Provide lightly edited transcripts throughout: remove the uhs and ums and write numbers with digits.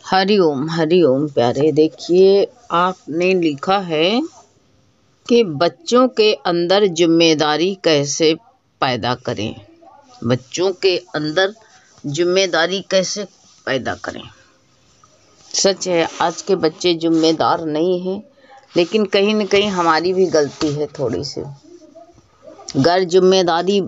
हरि ओम प्यारे। देखिए, आपने लिखा है कि बच्चों के अंदर जिम्मेदारी कैसे पैदा करें। बच्चों के अंदर जिम्मेदारी कैसे पैदा करें। सच है, आज के बच्चे जिम्मेदार नहीं हैं, लेकिन कहीं न कहीं हमारी भी गलती है थोड़ी सी। गैर जिम्मेदारी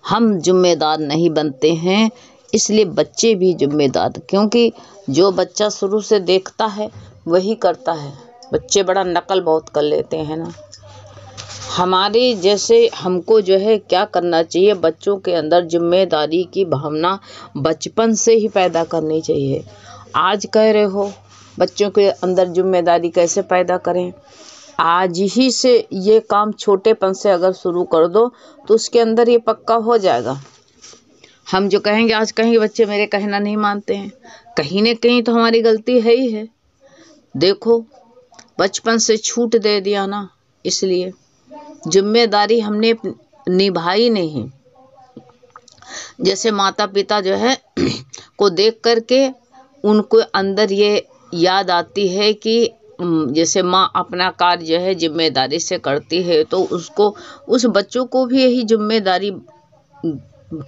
हम जिम्मेदार नहीं बनते हैं, इसलिए बच्चे भी जिम्मेदार, क्योंकि जो बच्चा शुरू से देखता है वही करता है। बच्चे बड़ा नकल बहुत कर लेते हैं ना। हमारे जैसे हमको जो है क्या करना चाहिए, बच्चों के अंदर जिम्मेदारी की भावना बचपन से ही पैदा करनी चाहिए। आज कह रहे हो बच्चों के अंदर जिम्मेदारी कैसे पैदा करें, आज ही से ये काम छोटेपन से अगर शुरू कर दो तो उसके अंदर ये पक्का हो जाएगा। हम जो कहेंगे, आज कहेंगे बच्चे मेरे कहना नहीं मानते हैं, कहीं न कहीं तो हमारी गलती है ही है। देखो, बचपन से छूट दे दिया ना, इसलिए जिम्मेदारी हमने निभाई नहीं। जैसे माता पिता जो है को देख करके उनको अंदर ये याद आती है कि जैसे माँ अपना कार्य जो है जिम्मेदारी से करती है, तो उसको उस बच्चों को भी यही जिम्मेदारी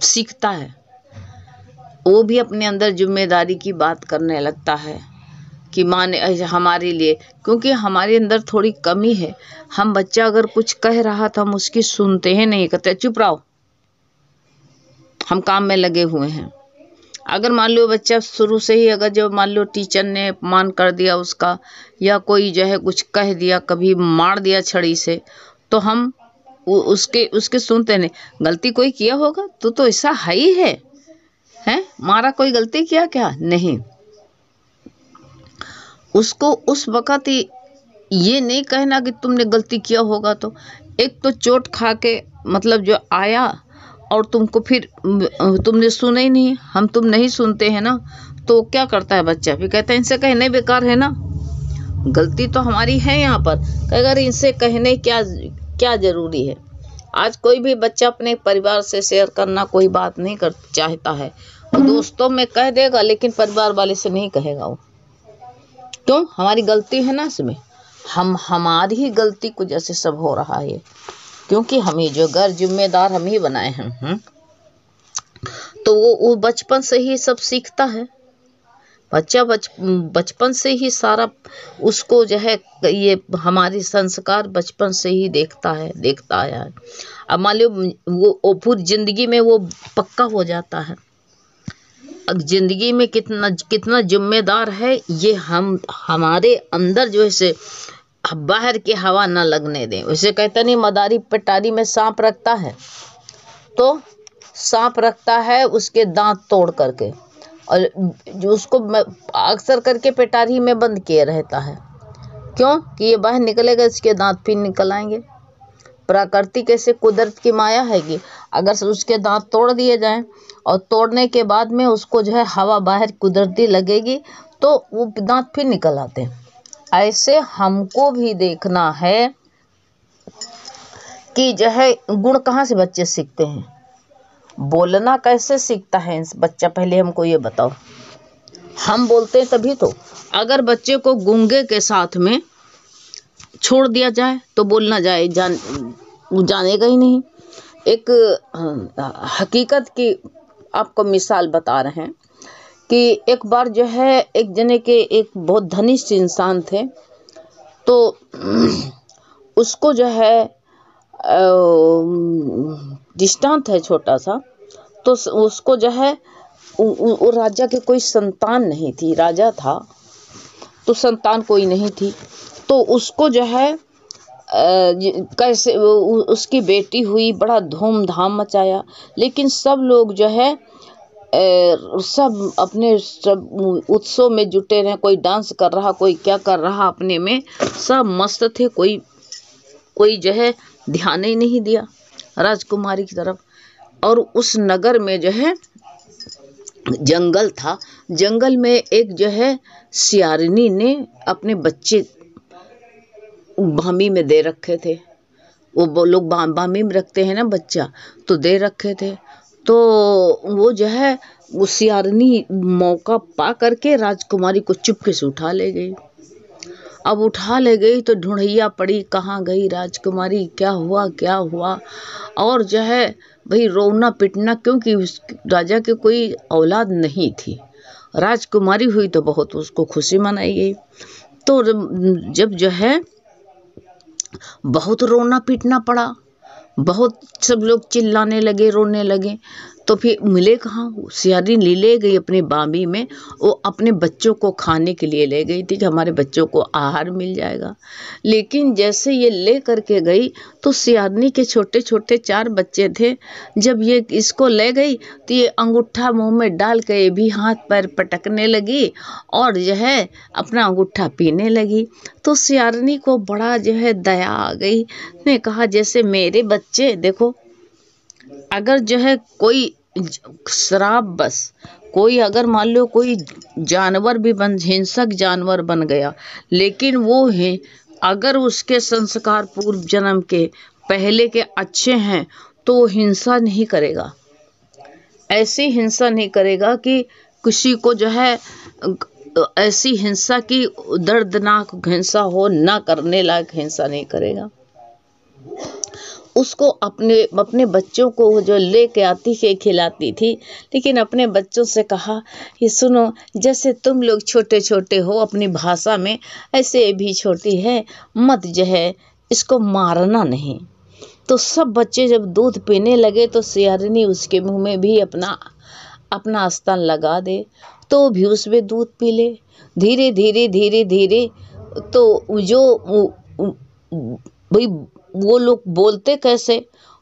सीखता है। वो भी अपने अंदर जिम्मेदारी की बात करने लगता है कि माँ ने हमारे लिए, क्योंकि हमारे अंदर थोड़ी कमी है। हम बच्चा अगर कुछ कह रहा था हम उसकी सुनते हैं नहीं, कहते चुप रहो, हम काम में लगे हुए हैं। अगर मान लो बच्चा शुरू से ही अगर जो मान लो टीचर ने अपमान कर दिया उसका, या कोई जो है कुछ कह दिया, कभी मार दिया छड़ी से, तो हम उसके सुनते नहीं। गलती कोई किया होगा तो ऐसा है ही है, मारा कोई गलती किया क्या, नहीं। उसको उस वक़्त ये नहीं कहना कि तुमने गलती किया होगा। तो एक तो चोट खा के मतलब जो आया और तुमको फिर तुमने सुना ही नहीं, तुम नहीं सुनते हैं ना, तो क्या करता है बच्चा, फिर कहता है इनसे कहने बेकार है ना। गलती तो हमारी है यहाँ पर, अगर इनसे कहने क्या ज़रूरी है। आज कोई भी बच्चा अपने परिवार से शेयर करना कोई बात नहीं चाहता है। वो दोस्तों में कह देगा, लेकिन परिवार वाले से नहीं कहेगा वो। क्यों? हमारी गलती है ना इसमें। हमारी ही गलती की वजह से सब हो रहा है, क्योंकि हम ही जो गैर जिम्मेदार हम ही बनाए हैं। तो वो बचपन से ही सब सीखता है। बच्चा बचपन से ही सारा उसको जो है ये हमारी संस्कार बचपन से ही देखता आया है। अब मान लो वो पूरी जिंदगी में वो पक्का हो जाता है। अब जिंदगी में कितना जिम्मेदार है ये हमारे अंदर जो है बाहर की हवा ना लगने दें। वैसे कहता नहीं, मदारी पेटारी में सांप रखता है तो सांप रखता है उसके दांत तोड़ करके, और जो उसको अक्सर करके पेटारी में बंद किए रहता है। क्यों? कि ये बाहर निकलेगा, इसके दांत फिर निकल आएंगे। प्राकृतिक ऐसे कुदरत की माया है कि अगर उसके दांत तोड़ दिए जाएं और तोड़ने के बाद में उसको जो है हवा बाहर कुदरती लगेगी तो वो दांत फिर निकल आते हैं। ऐसे हमको भी देखना है कि जो है गुण कहाँ से बच्चे सीखते हैं, बोलना कैसे सीखता है बच्चा, पहले हमको ये बताओ। हम बोलते हैं तभी तो। अगर बच्चे को गूंगे के साथ में छोड़ दिया जाए तो बोलना जानेगा ही नहीं। एक हकीकत की आपको मिसाल बता रहे हैं कि एक बार जो है एक जने के एक बहुत धनिष्ठ इंसान थे, तो उसको जो है दृष्टांत है छोटा सा, तो उसको जो है वो राजा के कोई संतान नहीं थी। राजा था तो संतान कोई नहीं थी, तो उसको जो है कैसे उसकी बेटी हुई, बड़ा धूमधाम मचाया। लेकिन सब लोग जो है सब अपने सब उत्सव में जुटे रहे, कोई डांस कर रहा, कोई क्या कर रहा, अपने में सब मस्त थे। कोई जो है ध्यान ही नहीं दिया राजकुमारी की तरफ। और उस नगर में जो है जंगल था, जंगल में एक जो है सियारनी ने अपने बच्चे बामी में दे रखे थे। वो लोग बामी में रखते हैं ना बच्चा, तो दे रखे थे। تو وہ جو ہے وہ سیارنی موقع پا کر کے راجکماری کو چپکے سے اٹھا لے گئی۔ اب اٹھا لے گئی تو ڈھونڈھیا پڑی، کہاں گئی راجکماری، کیا ہوا کیا ہوا، اور جو ہے بھئی رونا پٹنا، کیونکہ اس راجا کے کوئی اولاد نہیں تھی، راجکماری ہوئی تو بہت اس کو خوشی منائی گئی۔ تو جب جو ہے بہت رونا پیٹنا پڑا، بہت سب لوگ چلانے لگے، رونے لگے، تو پھر ملے کہاں، سیارنی لے گئی اپنی بامبی میں، وہ اپنے بچوں کو کھانے کے لیے لے گئی تھی کہ ہمارے بچوں کو آہار مل جائے گا۔ لیکن جیسے یہ لے کر کے گئی تو سیارنی کے چھوٹے چھوٹے 4 بچے تھے، جب یہ اس کو لے گئی تو یہ انگوٹھا منہ میں ڈال کے یہ بھی ہاتھ پیر پٹکنے لگی اور جو ہے اپنا انگوٹھا پینے لگی۔ تو سیارنی کو بڑا جو ہے دیا آ گئی، نے کہا جیسے میرے بچے دیکھو، اگر جو ہے کوئی شراب بس کوئی اگر مان لو کوئی جانور بھی ہنسک جانور بن گیا، لیکن وہ ہے اگر اس کے سنسکار پورو جنم کے پہلے کے اچھے ہیں تو وہ ہنسا نہیں کرے گا، ایسی ہنسا نہیں کرے گا کہ کسی کو جو ہے ایسی ہنسا کی دردناک ہنسا ہو، نہ کرنے لائق ہنسا نہیں کرے گا۔ اس کو اپنے بچوں کو جو لے کے آتی ہے کھلاتی تھی، لیکن اپنے بچوں سے کہا کہ سنو، جیسے تم لوگ چھوٹے چھوٹے ہو اپنی بھاشا میں، ایسے بھی چھوٹی ہے، مت جو ہے اس کو مارنا نہیں۔ تو سب بچے جب دودھ پینے لگے تو سیارنی اس کے منہ میں بھی اپنا آستان لگا دے تو بھی اس میں دودھ پی لے، دھیرے دھیرے دھیرے دھیرے۔ تو جو بھئی وہ لوگ بولتے کیسے،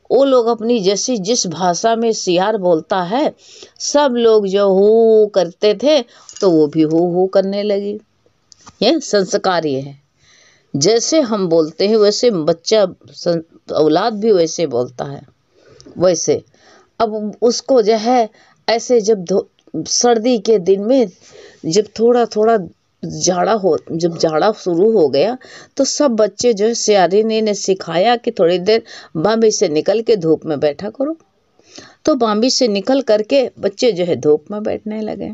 وہ لوگ اپنی جیسی جس بھاشا میں سیار بولتا ہے، سب لوگ جو ہو کرتے تھے تو وہ بھی ہو کرنے لگی۔ یہ سنسکار یہ ہے، جیسے ہم بولتے ہیں ویسے بچہ اولاد بھی ویسے بولتا ہے۔ ویسے اب اس کو جو ہے ایسے جب سردی کے دن میں جب تھوڑا تھوڑا جب جاڑا شروع ہو گیا تو سب بچے جو ہے سیارنی نے سکھایا کہ تھوڑی دیر بامبی سے نکل کے دھوپ میں بیٹھا کرو، تو بامبی سے نکل کر کے بچے جو ہے دھوپ میں بیٹھنے لگے۔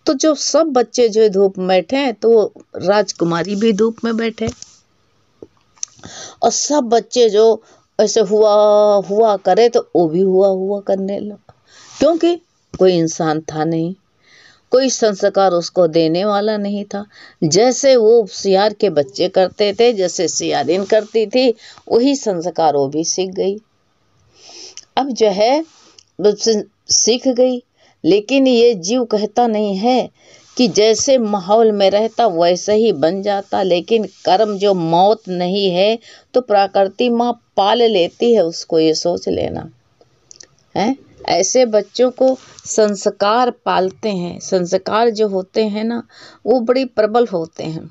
تو جو سب بچے جو ہے دھوپ میں بیٹھے تو راجکماری بھی دھوپ میں بیٹھے، اور سب بچے جو ایسے ہوا کرے تو وہ بھی ہوا کرنے لگا، کیونکہ کوئی انسان تھا نہیں، کوئی سنسکار اس کو دینے والا نہیں تھا۔ جیسے وہ سیار کے بچے کرتے تھے، جیسے سیارین کرتی تھی، وہی سنسکار وہ بھی سیکھ گئی۔ اب جو ہے سیکھ گئی، لیکن یہ جیو کہتا نہیں ہے کہ جیسے ماحول میں رہتا ویسے ہی بن جاتا، لیکن کرم جو موت نہیں ہے تو پراکرتی ماں پال لیتی ہے اس کو، یہ سوچ لینا ہے۔ ایسے بچوں کو سنسکار پالتے ہیں، سنسکار جو ہوتے ہیں نا وہ بڑی پربل ہوتے ہیں۔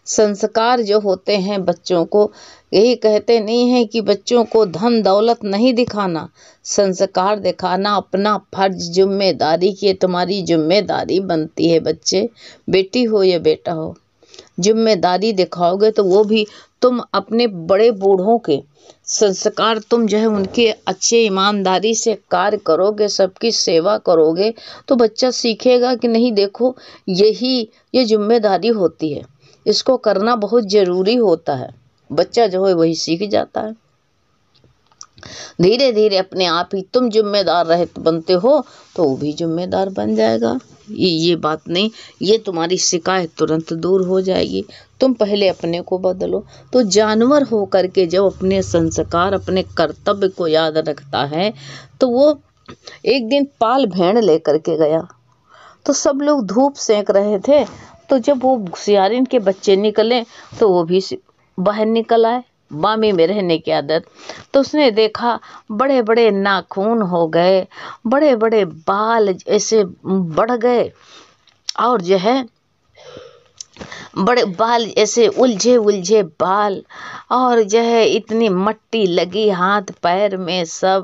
سنسکار جو ہوتے ہیں بچوں کو، یہی کہتے نہیں ہیں کہ بچوں کو دھن دولت نہیں دکھانا، سنسکار دکھانا، اپنا فرض ذمہ داری کی تمہاری ذمہ داری بنتی ہے۔ بچے بیٹی ہو یا بیٹا ہو، ذمہ داری دکھاؤ گے تو وہ بھی تم اپنے بڑے بوڑھوں کے سنسکار تم جو ہے ان کے اچھے ایمانداری سے کار کرو گے، سب کی سیوا کرو گے تو بچہ سیکھے گا کہ نہیں دیکھو یہ ذمہ داری ہوتی ہے، اس کو کرنا بہت ضروری ہوتا ہے۔ بچہ جو ہے وہی سیکھ جاتا ہے، دھیرے دھیرے اپنے آپ ہی تم ذمہ دار بنتے ہو تو وہ بھی ذمہ دار بن جائے گا۔ یہ بات نہیں، یہ تمہاری شکایت ترنت دور ہو جائے گی، تم پہلے اپنے کو بدلو۔ تو جانور ہو کر کے جب اپنے سنسکار اپنے کرتویہ کو یاد رکھتا ہے تو وہ ایک دن پال بھیڑ لے کر کے گیا تو سب لوگ دھوپ سینک رہے تھے، تو جب وہ سیارین کے بچے نکلے تو وہ بھی باہر نکل آئے، بامبی میں رہنے کی عادت۔ تو اس نے دیکھا بڑے بڑے ناخون ہو گئے، بڑے بڑے بال ایسے بڑھ گئے، اور جو ہے بڑے بال ایسے الجھے بال، اور جو ہے اتنی مٹی لگی ہاتھ پیر میں، سب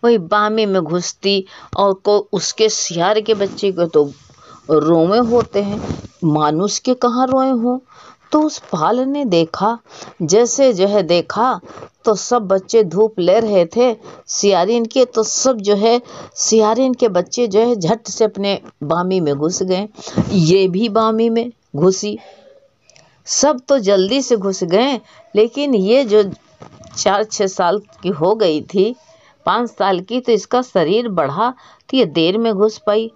وہی بامبی میں گھستی، اور اس کے سیار کے بچے کو تو روئے ہوتے ہیں، مانوس کے کہاں روئے ہوں، तो उस पाल ने देखा, जैसे जो है देखा तो सब बच्चे धूप ले रहे थे सियारिन के, तो सब जो है सियारिन के बच्चे जो है झट से अपने बामी में घुस गए। ये भी बामी में घुसी, सब तो जल्दी से घुस गए, लेकिन ये जो 4-6 साल की हो गई थी, 5 साल की, तो इसका शरीर बढ़ा तो ये देर में घुस पाई।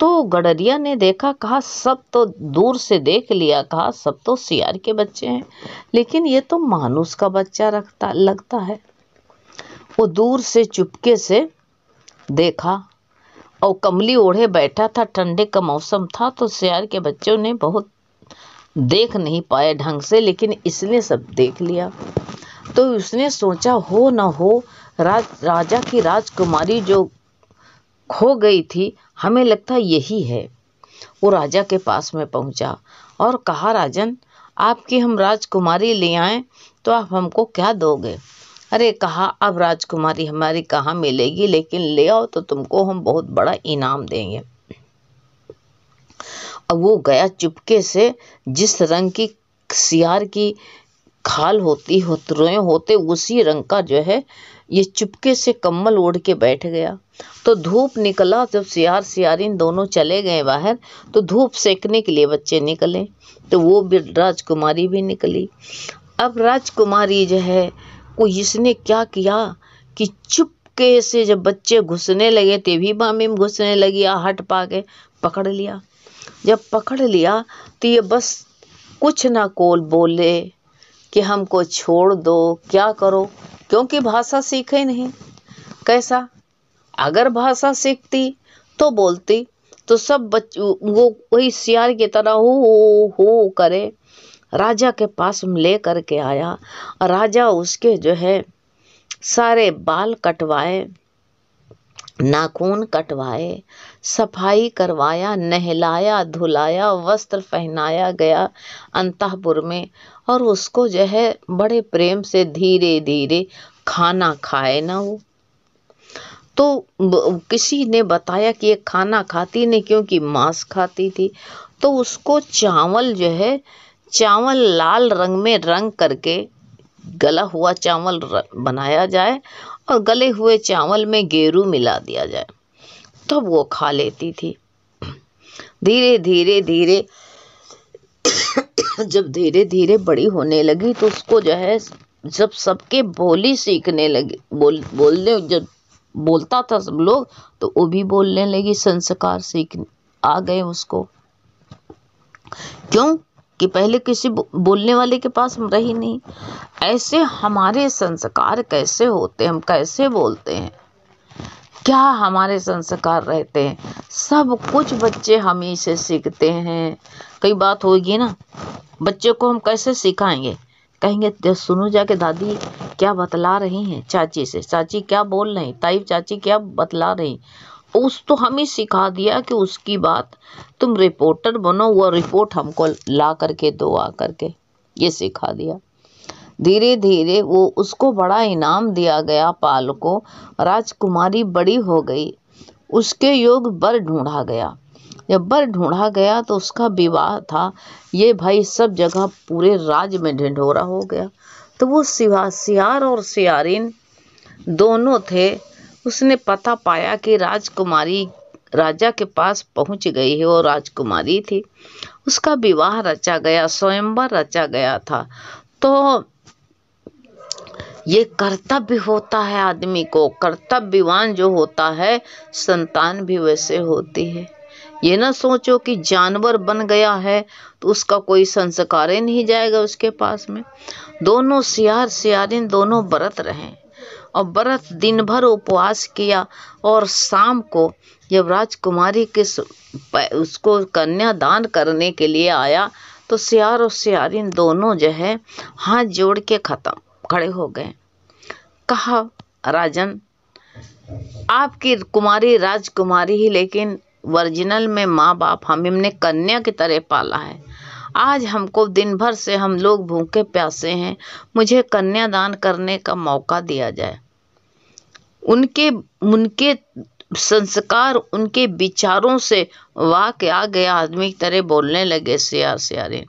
तो गडरिया ने देखा, कहा सब तो दूर से देख लिया, कहा सब तो सियार के बच्चे हैं, लेकिन ये तो मानुस का बच्चा लगता है। वो दूर से चुपके से देखा और कमली ओढ़े बैठा था, ठंडे का मौसम था, तो सियार के बच्चों ने बहुत देख नहीं पाए ढंग से, लेकिन इसने सब देख लिया। तो उसने सोचा हो न हो राजा की राजकुमारी जो खो गई थी, हमें लगता है यही है। वो राजा के पास में पहुंचा और कहा, राजन आपकी हम राजकुमारी ले आए तो आप हमको क्या दोगे? अरे कहा, अब राजकुमारी हमारी कहाँ मिलेगी, लेकिन ले आओ तो तुमको हम बहुत बड़ा इनाम देंगे। अब वो गया चुपके से, जिस रंग की सियार की खाल होती होते उसी रंग का जो है ये चुपके से कम्बल ओढ़ के बैठ गया। तो धूप निकला, जब सियार सियारिन दोनों चले गए बाहर, तो धूप सेकने के लिए बच्चे निकले, तो वो भी राजकुमारी भी निकली। अब राजकुमारी जो है कोई इसने क्या किया कि चुपके से जब बच्चे घुसने लगे, तेभी बामी में घुसने लगी, हट पा के पकड़ लिया। जब पकड़ लिया तो ये बस कुछ ना बोले कि हमको छोड़ दो, क्या करो, क्योंकि भाषा सीखे नहीं। कैसा, अगर भाषा सीखती तो बोलती, तो सब वो वही सियार की तरह हो करे राजा के पास ले करके आया। राजा उसके जो है सारे बाल कटवाए, नाखून कटवाए, सफाई करवाया, नहलाया धुलाया, वस्त्र पहनाया गया अंतःपुर में, और उसको जो है बड़े प्रेम से धीरे धीरे खाना खाए ना वो। तो किसी ने बताया कि ये खाना खाती नहीं, क्योंकि मांस खाती थी। तो उसको चावल जो है, चावल लाल रंग में रंग करके गला हुआ चावल बनाया जाए और गले हुए चावल में गेरू मिला दिया जाए, तब वो खा लेती थी। धीरे धीरे धीरे जब धीरे धीरे बड़ी होने लगी, तो उसको जो है जब सबके बोली सीखने लगी, बोलने जब बोलता था सब लोग, तो वो भी बोलने लगी, संस्कार सीख आ गए उसको। क्यों कि पहले किसी बोलने वाले के पास हम रही नहीं। ऐसे हमारे संस्कार कैसे होते, हम कैसे बोलते हैं, क्या हमारे संस्कार रहते हैं, सब कुछ बच्चे हम ही से सीखते हैं। कई बात होगी ना, बच्चे को हम कैसे सिखाएंगे, कहेंगे सुनो जाके दादी क्या बतला रही हैं चाची से, चाची क्या बोल रही, ताई चाची क्या बतला रही, उस तो हम ही सिखा दिया कि उसकी बात तुम रिपोर्टर बनो, वो रिपोर्ट हमको ला करके दो आ करके, ये सिखा दिया। धीरे धीरे वो उसको बड़ा इनाम दिया गया पाल को। राजकुमारी बड़ी हो गई, उसके योग वर ढूंढा गया। जब वर ढूंढा गया तो उसका विवाह था। ये भाई सब जगह पूरे राज्य में ढिंढोरा हो गया। तो वो सियार और सियारिन दोनों थे। उसने पता पाया कि राजकुमारी राजा के पास पहुंच गई है, वो राजकुमारी थी। उसका विवाह रचा गया, स्वयंवर रचा गया था। तो ये कर्तव्य होता है आदमी को, कर्तव्यवान जो होता है संतान भी वैसे होती है। ये ना सोचो कि जानवर बन गया है तो उसका कोई संस्कार ही नहीं जाएगा उसके पास में। दोनों सियार सियारिन दोनों व्रत रहे और व्रत दिन भर उपवास किया, और शाम को जब राजकुमारी के उसको कन्यादान करने के लिए आया तो सियार और सियारिन दोनों जो है हाथ जोड़ के खड़े हो गए। कहा, राजन आपकी कुमारी राजकुमारी ही, लेकिन ओरिजिनल में माँ बाप हमने कन्या की तरह पाला है। आज हमको दिन भर से हम लोग भूखे प्यासे हैं, मुझे कन्यादान करने का मौका दिया जाए। उनके संस्कार उनके विचारों से वाक़ आ गया। आदमी की तरह बोलने लगे सियार सियारिन,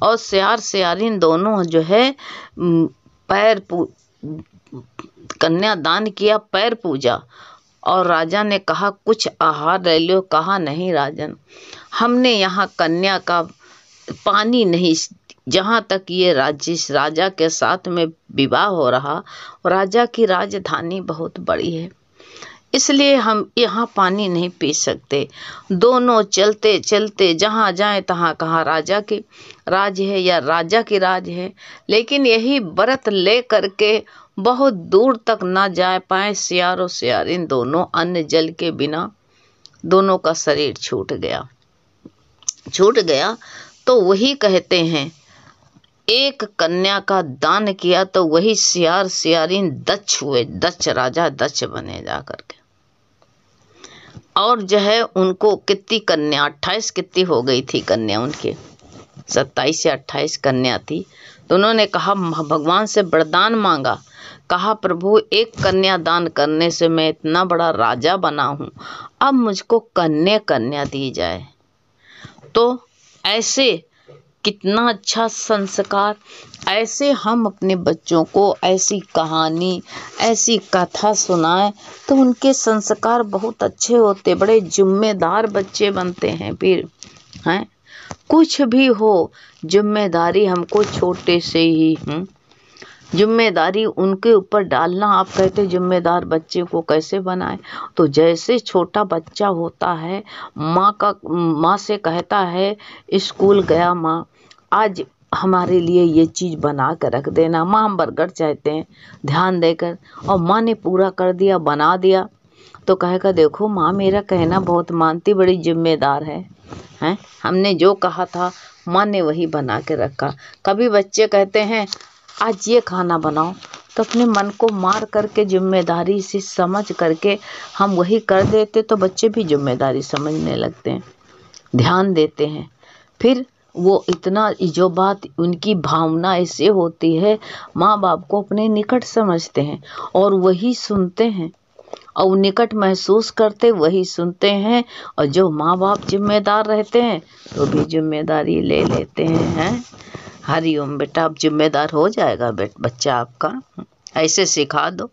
और सियार सियारिन दोनों जो है कन्यादान किया, पैर पूजा। और राजा ने कहा कुछ आहार ले लो। कहा नहीं राजन, हमने यहाँ कन्या का पानी नहीं, जहाँ तक ये राजा के साथ में विवाह हो रहा, राजा की राजधानी बहुत बड़ी है, इसलिए हम यहाँ पानी नहीं पी सकते। दोनों चलते चलते जहाँ जाएं तहाँ कहाँ राजा की राज है या राजा की राज है, लेकिन यही व्रत ले करके बहुत दूर तक ना जा पाए सियारो सियारिन दोनों। अन्न जल के बिना दोनों का शरीर छूट गया। तो वही कहते हैं, एक कन्या का दान किया तो वही सियार सियारिन दक्ष हुए, दक्ष राजा दक्ष बने जा करके। और जो है उनको कितनी कन्या, 28 कितनी हो गई थी कन्या उनके, 27 या 28 कन्या थी। तो उन्होंने कहा, भगवान से वरदान मांगा, कहा प्रभु एक कन्या दान करने से मैं इतना बड़ा राजा बना हूँ, अब मुझको कन्या दी जाए। तो ऐसे कितना अच्छा संस्कार, ऐसे हम अपने बच्चों को ऐसी कहानी, ऐसी कथा सुनाएं तो उनके संस्कार बहुत अच्छे होते, बड़े जिम्मेदार बच्चे बनते हैं। फिर हैं कुछ भी हो, जिम्मेदारी हमको छोटे से ही जिम्मेदारी उनके ऊपर डालना। आप कहते जिम्मेदार बच्चे को कैसे बनाए, तो जैसे छोटा बच्चा होता है, माँ से कहता है स्कूल गया माँ आज हमारे लिए ये चीज़ बना कर रख देना। माँ हम बर्गर चाहते हैं, ध्यान देकर, और माँ ने पूरा कर दिया, बना दिया, तो कहेगा देखो माँ मेरा कहना बहुत मानती, बड़ी जिम्मेदार है, हमने जो कहा था माँ ने वही बना के रखा। कभी बच्चे कहते हैं आज ये खाना बनाओ, तो अपने मन को मार करके जिम्मेदारी से समझ करके हम वही कर देते, तो बच्चे भी जिम्मेदारी समझने लगते हैं, ध्यान देते हैं। फिर वो इतना, जो बात उनकी भावना ऐसे होती है, माँ बाप को अपने निकट समझते हैं और वही सुनते हैं, और निकट महसूस करते वही सुनते हैं। और जो माँ बाप जिम्मेदार रहते हैं तो भी जिम्मेदारी ले लेते हैं। हरिओम बेटा, अब जिम्मेदार हो जाएगा बच्चा आपका, ऐसे सिखा दो।